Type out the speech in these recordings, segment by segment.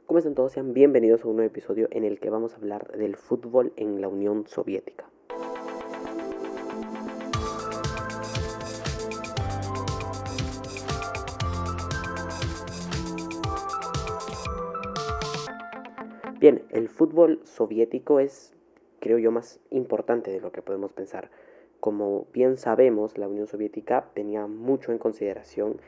¿Cómo están todos? Sean bienvenidos a un nuevo episodio en el que vamos a hablar del fútbol en la Unión Soviética. Bien, el fútbol soviético es, creo yo, más importante de lo que podemos pensar. Como bien sabemos, la Unión Soviética tenía mucho en consideración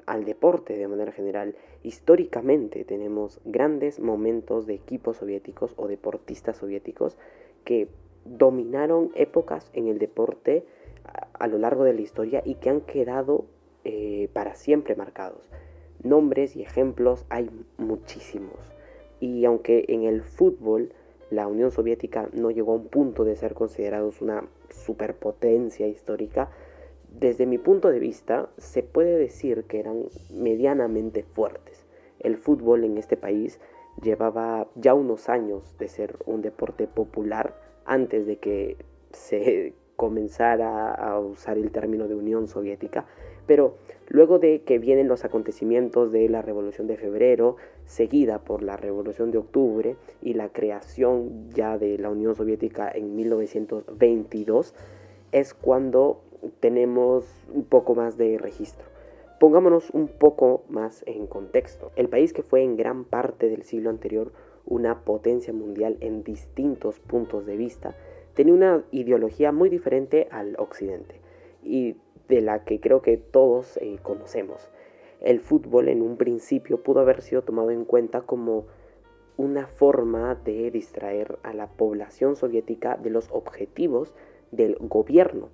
al deporte de manera general. Históricamente tenemos grandes momentos de equipos soviéticos o deportistas soviéticos que dominaron épocas en el deporte a lo largo de la historia y que han quedado para siempre marcados. Nombres y ejemplos hay muchísimos. Y aunque en el fútbol la Unión Soviética no llegó a un punto de ser considerados una superpotencia histórica, desde mi punto de vista se puede decir que eran medianamente fuertes. El fútbol en este país llevaba ya unos años de ser un deporte popular antes de que se comenzara a usar el término de Unión Soviética, pero luego de que vienen los acontecimientos de la Revolución de Febrero, seguida por la Revolución de Octubre y la creación ya de la Unión Soviética en 1922, es cuando tenemos un poco más de registro. Pongámonos un poco más en contexto. El país que fue en gran parte del siglo anterior una potencia mundial en distintos puntos de vista, tenía una ideología muy diferente al occidente y de la que creo que todos conocemos. El fútbol en un principio pudo haber sido tomado en cuenta como una forma de distraer a la población soviética de los objetivos del gobierno.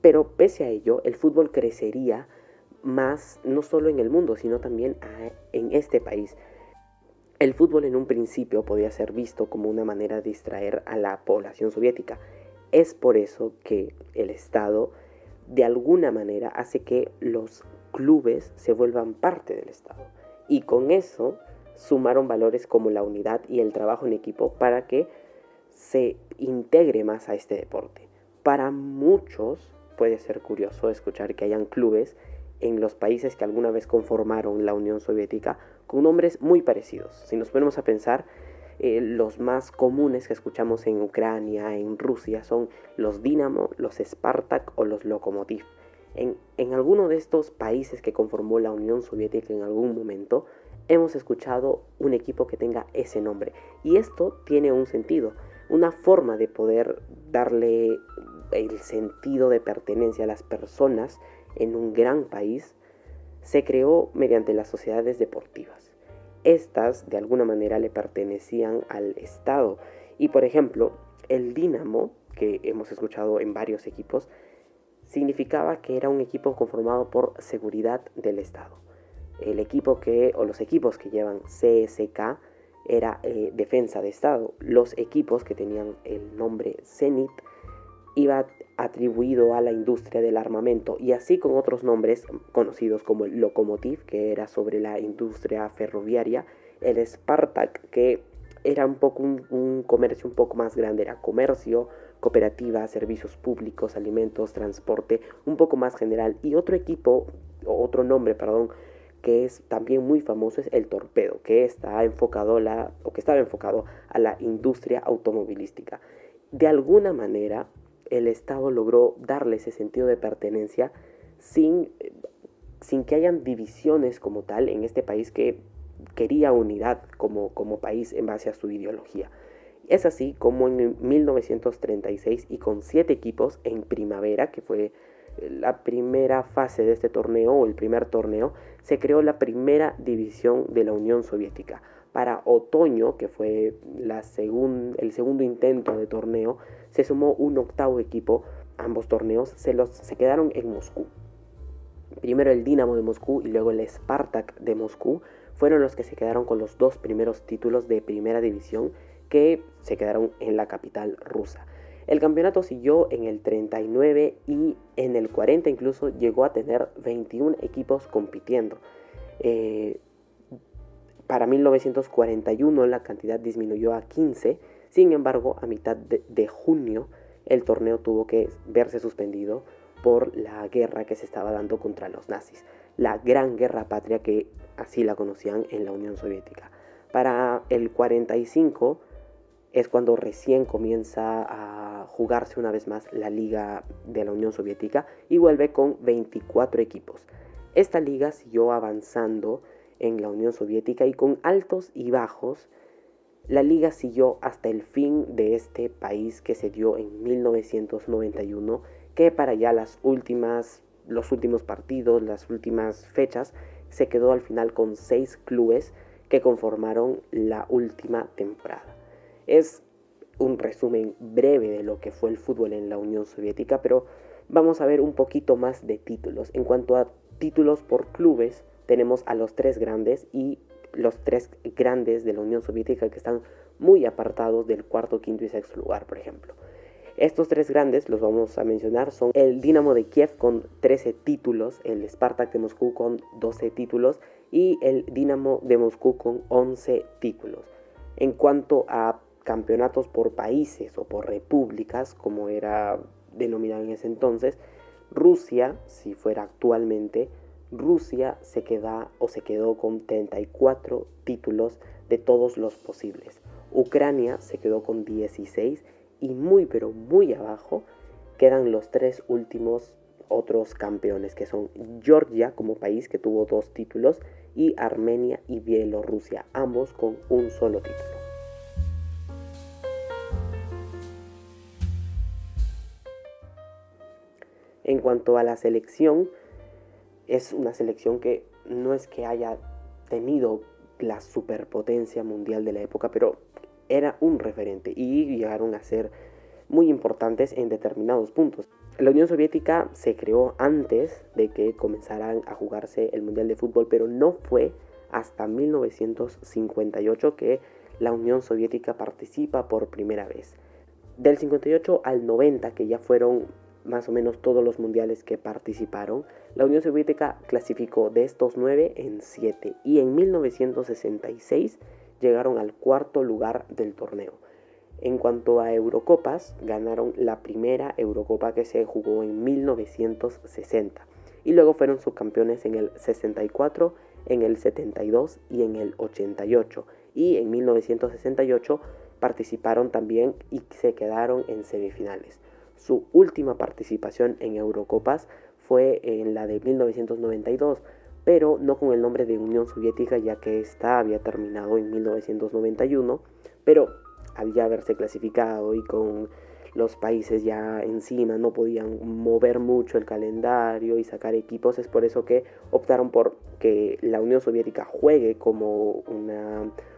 Pero pese a ello, el fútbol crecería más no solo en el mundo, sino también en este país. El fútbol en un principio podía ser visto como una manera de distraer a la población soviética. Es por eso que el Estado de alguna manera hace que los clubes se vuelvan parte del Estado. Y con eso sumaron valores como la unidad y el trabajo en equipo para que se integre más a este deporte. Para muchos puede ser curioso escuchar que hayan clubes en los países que alguna vez conformaron la Unión Soviética con nombres muy parecidos. Si nos ponemos a pensar, los más comunes que escuchamos en Ucrania, en Rusia, son los Dinamo, los Spartak o los Lokomotiv. En alguno de estos países que conformó la Unión Soviética en algún momento, hemos escuchado un equipo que tenga ese nombre. Y esto tiene un sentido, una forma de poder darle el sentido de pertenencia a las personas en un gran país, se creó mediante las sociedades deportivas. Estas, de alguna manera, le pertenecían al Estado. Y, por ejemplo, el Dinamo, que hemos escuchado en varios equipos, significaba que era un equipo conformado por seguridad del Estado. El equipo o los equipos que llevan CSK era defensa de Estado. Los equipos que tenían el nombre Zenit iba atribuido a la industria del armamento, y así con otros nombres conocidos como el Lokomotiv, que era sobre la industria ferroviaria, el Spartak, que era un comercio un poco más grande, era comercio, cooperativa, servicios públicos, alimentos, transporte, un poco más general. Y otro nombre, que es también muy famoso, es el Torpedo, que estaba enfocado a la industria automovilística. De alguna manera, el Estado logró darle ese sentido de pertenencia sin que hayan divisiones como tal en este país que quería unidad como país en base a su ideología. Es así como en 1936 y con 7 equipos en primavera, que fue la primera fase de este torneo o el primer torneo, se creó la primera división de la Unión Soviética. Para otoño, que fue el segundo intento de torneo, se sumó un octavo equipo. Ambos torneos se quedaron en Moscú. Primero el Dinamo de Moscú y luego el Spartak de Moscú fueron los que se quedaron con los 2 primeros títulos de primera división, que se quedaron en la capital rusa. El campeonato siguió en el 39 y en el 40 incluso llegó a tener 21 equipos compitiendo. Para 1941 la cantidad disminuyó a 15, sin embargo a mitad de junio el torneo tuvo que verse suspendido por la guerra que se estaba dando contra los nazis, la Gran Guerra Patria, que así la conocían en la Unión Soviética. Para el 45 es cuando recién comienza a jugarse una vez más la Liga de la Unión Soviética y vuelve con 24 equipos. Esta liga siguió avanzando en la Unión Soviética y con altos y bajos. La liga siguió hasta el fin de este país que se dio en 1991, que para ya los últimos partidos, las últimas fechas, se quedó al final con 6 clubes que conformaron la última temporada. Es un resumen breve de lo que fue el fútbol en la Unión Soviética, pero vamos a ver un poquito más de títulos. En cuanto a títulos por clubes, tenemos a los 3 grandes y los 3 grandes de la Unión Soviética que están muy apartados del cuarto, quinto y sexto lugar, por ejemplo. Estos 3 grandes, los vamos a mencionar, son el Dinamo de Kiev con 13 títulos, el Spartak de Moscú con 12 títulos y el Dinamo de Moscú con 11 títulos. En cuanto a campeonatos por países o por repúblicas, como era denominado en ese entonces, Rusia, si fuera actualmente, Rusia se quedó con 34 títulos de todos los posibles. Ucrania se quedó con 16 y muy pero muy abajo quedan los 3 últimos otros campeones, que son Georgia como país, que tuvo 2 títulos, y Armenia y Bielorrusia, ambos con un solo título. En cuanto a la selección, es una selección que no es que haya tenido la superpotencia mundial de la época, pero era un referente y llegaron a ser muy importantes en determinados puntos. La Unión Soviética se creó antes de que comenzaran a jugarse el Mundial de Fútbol, pero no fue hasta 1958 que la Unión Soviética participa por primera vez. Del 58 al 90, que ya fueron más o menos todos los mundiales que participaron, la Unión Soviética clasificó de estos 9 en 7 y en 1966 llegaron al cuarto lugar del torneo. En cuanto a Eurocopas, ganaron la primera Eurocopa que se jugó en 1960 y luego fueron subcampeones en el 64, en el 72 y en el 88, y en 1968 participaron también y se quedaron en semifinales. Su última participación en Eurocopas fue en la de 1992, pero no con el nombre de Unión Soviética, ya que esta había terminado en 1991, pero al ya haberse clasificado y con los países ya encima no podían mover mucho el calendario y sacar equipos, es por eso que optaron por que la Unión Soviética juegue como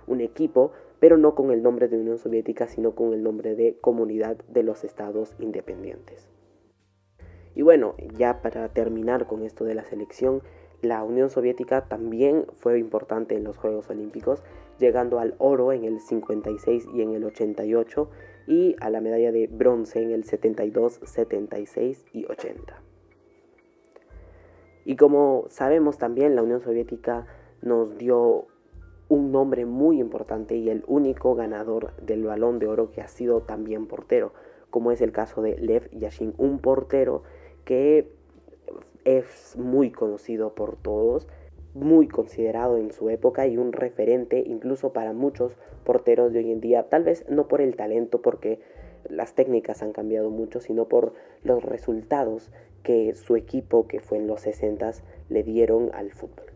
un equipo, pero no con el nombre de Unión Soviética, sino con el nombre de Comunidad de los Estados Independientes. Y bueno, ya para terminar con esto de la selección, la Unión Soviética también fue importante en los Juegos Olímpicos, llegando al oro en el 56 y en el 88 y a la medalla de bronce en el 72, 76 y 80. Y como sabemos también, la Unión Soviética nos dio un nombre muy importante y el único ganador del Balón de Oro que ha sido también portero, como es el caso de Lev Yashin, un portero que es muy conocido por todos, muy considerado en su época y un referente incluso para muchos porteros de hoy en día, tal vez no por el talento, porque las técnicas han cambiado mucho, sino por los resultados que su equipo, que fue en los 60s, le dieron al fútbol.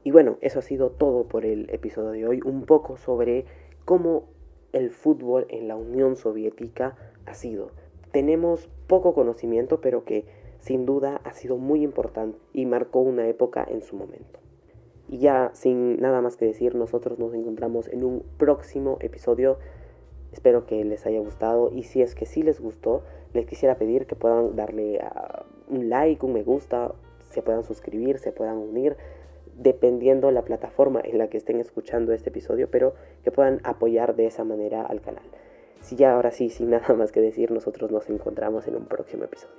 Y bueno, eso ha sido todo por el episodio de hoy, un poco sobre cómo el fútbol en la Unión Soviética ha sido. Tenemos poco conocimiento, pero que sin duda ha sido muy importante y marcó una época en su momento. Y ya sin nada más que decir, nosotros nos encontramos en un próximo episodio. Espero que les haya gustado y si es que sí les gustó, les quisiera pedir que puedan darle un like, un me gusta, se puedan suscribir, se puedan unir, dependiendo la plataforma en la que estén escuchando este episodio, pero que puedan apoyar de esa manera al canal. Si ya ahora sí, sin nada más que decir, nosotros nos encontramos en un próximo episodio.